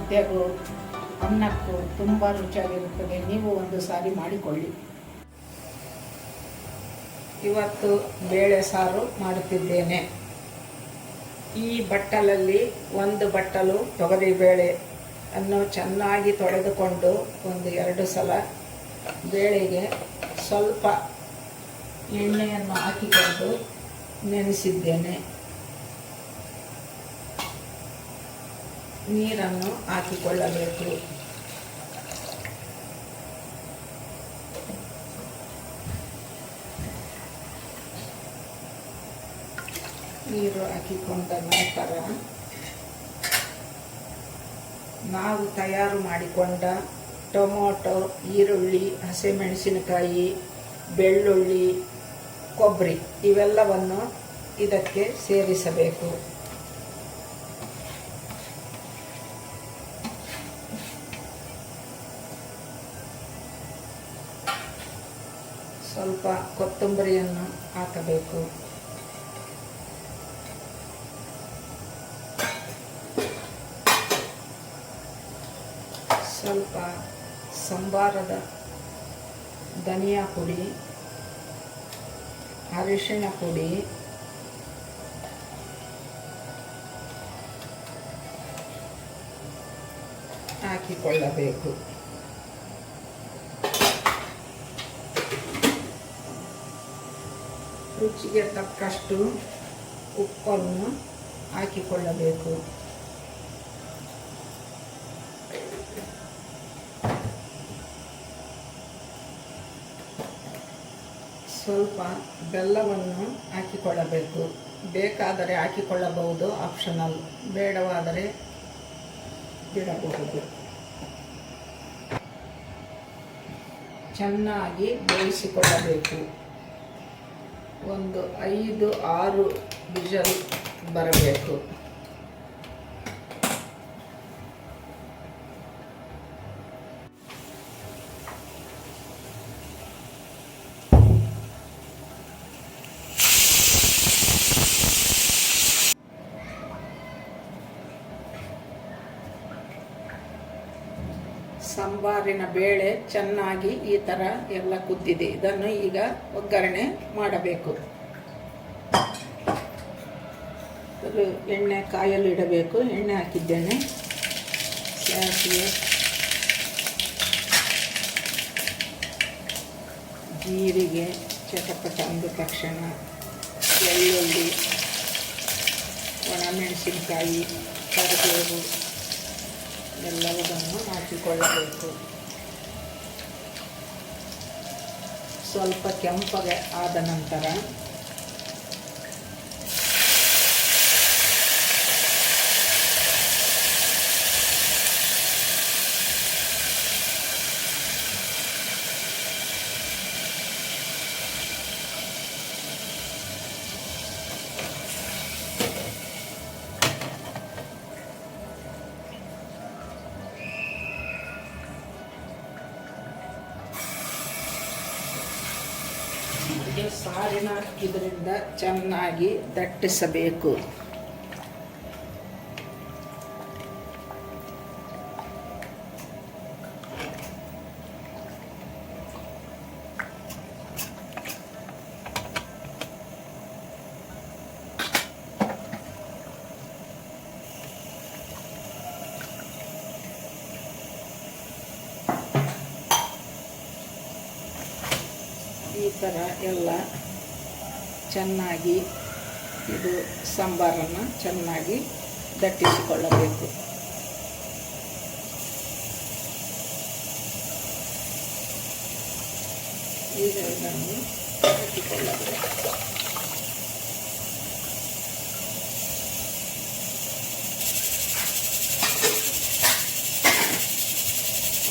ಮುದ್ದೆಗೂ ಅನ್ನಕ್ಕೂ ತುಂಬ ರುಚಿಯಾಗಿರುತ್ತದೆ. ನೀವು ಒಂದು ಸಾರಿ ಮಾಡಿಕೊಳ್ಳಿ. ಇವತ್ತು ಬೇಳೆ ಸಾರು ಮಾಡುತ್ತಿದ್ದೇನೆ. ಈ ಬಟ್ಟಲಲ್ಲಿ 1 ಬಟ್ಟಲು ತೊಗರಿಬೇಳೆ ಅನ್ನು ಚೆನ್ನಾಗಿ ತೊಳೆದುಕೊಂಡು 1-2 ಸಲ ಬೇಳೆಗೆ ಸ್ವಲ್ಪ ಎಣ್ಣೆಯನ್ನು ಹಾಕಿಕೊಂಡು ನೆನೆಸಿದ್ದೇನೆ. ನೀರನ್ನು ಹಾಕಿಕೊಳ್ಳಬೇಕು. ನೀರು ಹಾಕಿಕೊಂಡ ನಂತರ ನಾವು ತಯಾರು ಮಾಡಿಕೊಂಡ ಟೊಮೊಟೊ, ಈರುಳ್ಳಿ, ಹಸಿಮೆಣಸಿನಕಾಯಿ, ಬೆಳ್ಳುಳ್ಳಿ, ಕೊಬ್ಬರಿ ಇವೆಲ್ಲವನ್ನು ಇದಕ್ಕೆ ಸೇರಿಸಬೇಕು. ಸ್ವಲ್ಪ ಕೊತ್ತಂಬರಿಯನ್ನು ಹಾಕಬೇಕು. ಸ್ವಲ್ಪ ಸಂಬಾರದ ಧನಿಯಾ ಪುಡಿ, ಅರಿಶಿಣ ಪುಡಿ, ಹಾಕಿಕೊಳ್ಳಬೇಕು. ರುಚಿಗೆ ತಕ್ಕಷ್ಟು ಉಪ್ಪನ್ನು ಹಾಕಿಕೊಳ್ಳಬೇಕು. ಸ್ವಲ್ಪ ಬೆಲ್ಲವನ್ನು ಹಾಕಿಕೊಳ್ಳಬೇಕು. ಬೇಕಾದರೆ ಹಾಕಿಕೊಳ್ಳಬಹುದು, ಆಪ್ಷನಲ್. ಬೇಡವಾದರೆ ಬಿಡಬಹುದು. ಚೆನ್ನಾಗಿ ಬೇಯಿಸಿಕೊಳ್ಳಬೇಕು. 5-6 ವಿಷಲ್ ಬರಬೇಕು. ಸಂಬಾರಿನ ಬೇಳೆ ಚೆನ್ನಾಗಿ ಈ ಥರ ಎಲ್ಲ ಕುದ್ದಿದೆ. ಇದನ್ನು ಈಗ ಒಗ್ಗರಣೆ ಮಾಡಬೇಕು. ಎಣ್ಣೆ ಕಾಯಲು ಇಡಬೇಕು. ಎಣ್ಣೆ ಹಾಕಿದ್ದೇನೆ. ಸಾಸಿವೆ, ಜೀರಿಗೆ ಚಟಪಟ ಅಂದ ತಕ್ಷಣ ಬೆಳ್ಳುಳ್ಳಿ, ಒಣಮೆಣಸಿನಕಾಯಿ, ಕರಿಬೇವು ಎಲ್ಲವುದನ್ನು ಹಾಕಿಕೊಳ್ಳಬೇಕು. ಸ್ವಲ್ಪ ಕೆಂಪಗೆ ಆದ ನಂತರ ಸಾರಿನ ಇದರಿಂದ ಚೆನ್ನಾಗಿ ದಟ್ಟಿಸಬೇಕು. ಈ ಥರ ಎಲ್ಲ ಚೆನ್ನಾಗಿ ಇದು ಸಾಂಬಾರನ್ನು ಚೆನ್ನಾಗಿ ದಟ್ಟಿಸಿಕೊಳ್ಳಬೇಕು. ಈಗ ಇದನ್ನು ಹಾಕಿಕೊಳ್ಳಬೇಕು.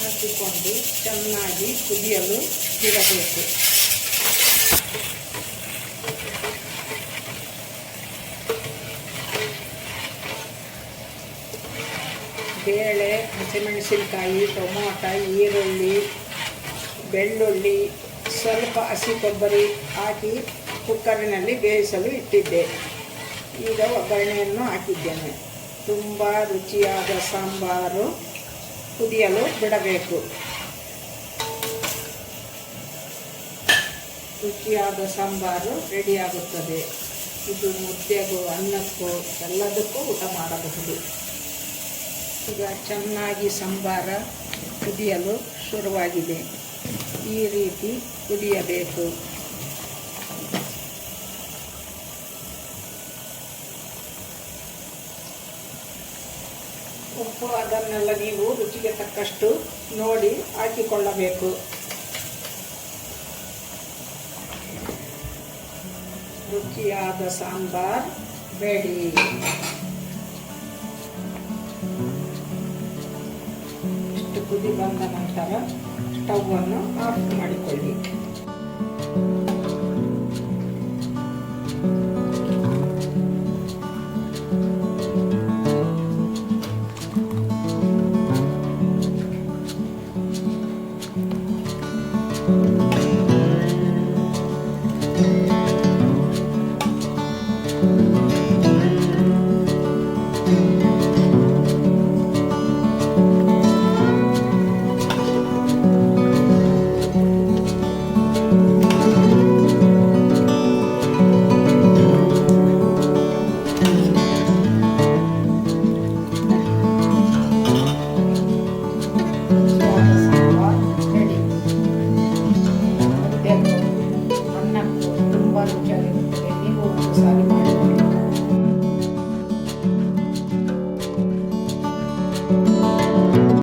ಹಾಕಿಕೊಂಡು ಚೆನ್ನಾಗಿ ಕುದಿಯಲು ಬಿಡಬೇಕು. ಬೇಳೆ, ಹಸಿಮೆಣಸಿನಕಾಯಿ, ಟೊಮೊಟೊ, ಈರುಳ್ಳಿ, ಬೆಳ್ಳುಳ್ಳಿ, ಸ್ವಲ್ಪ ಹಸಿ ಕೊಬ್ಬರಿ ಹಾಕಿ ಕುಕ್ಕರಿನಲ್ಲಿ ಬೇಯಿಸಲು ಇಟ್ಟಿದ್ದೆ. ಈಗ ಒಗ್ಗರಣೆಯನ್ನು ಹಾಕಿದ್ದೇನೆ. ತುಂಬ ರುಚಿಯಾದ ಸಾಂಬಾರು ಕುದಿಯಲು ಬಿಡಬೇಕು. ರುಚಿಯಾದ ಸಾಂಬಾರು ರೆಡಿಯಾಗುತ್ತದೆ. ಇದು ಮುದ್ದೆಗೂ ಅನ್ನಕ್ಕೂ ಎಲ್ಲದಕ್ಕೂ ಊಟ ಮಾಡಬಹುದು. ಈಗ ಚೆನ್ನಾಗಿ ಸಾಂಬಾರ ಕುದಿಯಲು ಶುರುವಾಗಿದೆ. ಈ ರೀತಿ ಕುದಿಯಬೇಕು. ಉಪ್ಪು ಅದನ್ನೆಲ್ಲ ನೀವು ರುಚಿಗೆ ತಕ್ಕಷ್ಟು ನೋಡಿ ಹಾಕಿಕೊಳ್ಳಬೇಕು. ರುಚಿಯಾದ ಸಾಂಬಾರ್ ರೆಡಿ. ಇಷ್ಟು ಕುದಿ ಬಂದ ನಂತರ ಸ್ಟವ್ ಅನ್ನು ಆಫ್ ಮಾಡಿಕೊಳ್ಳಿ.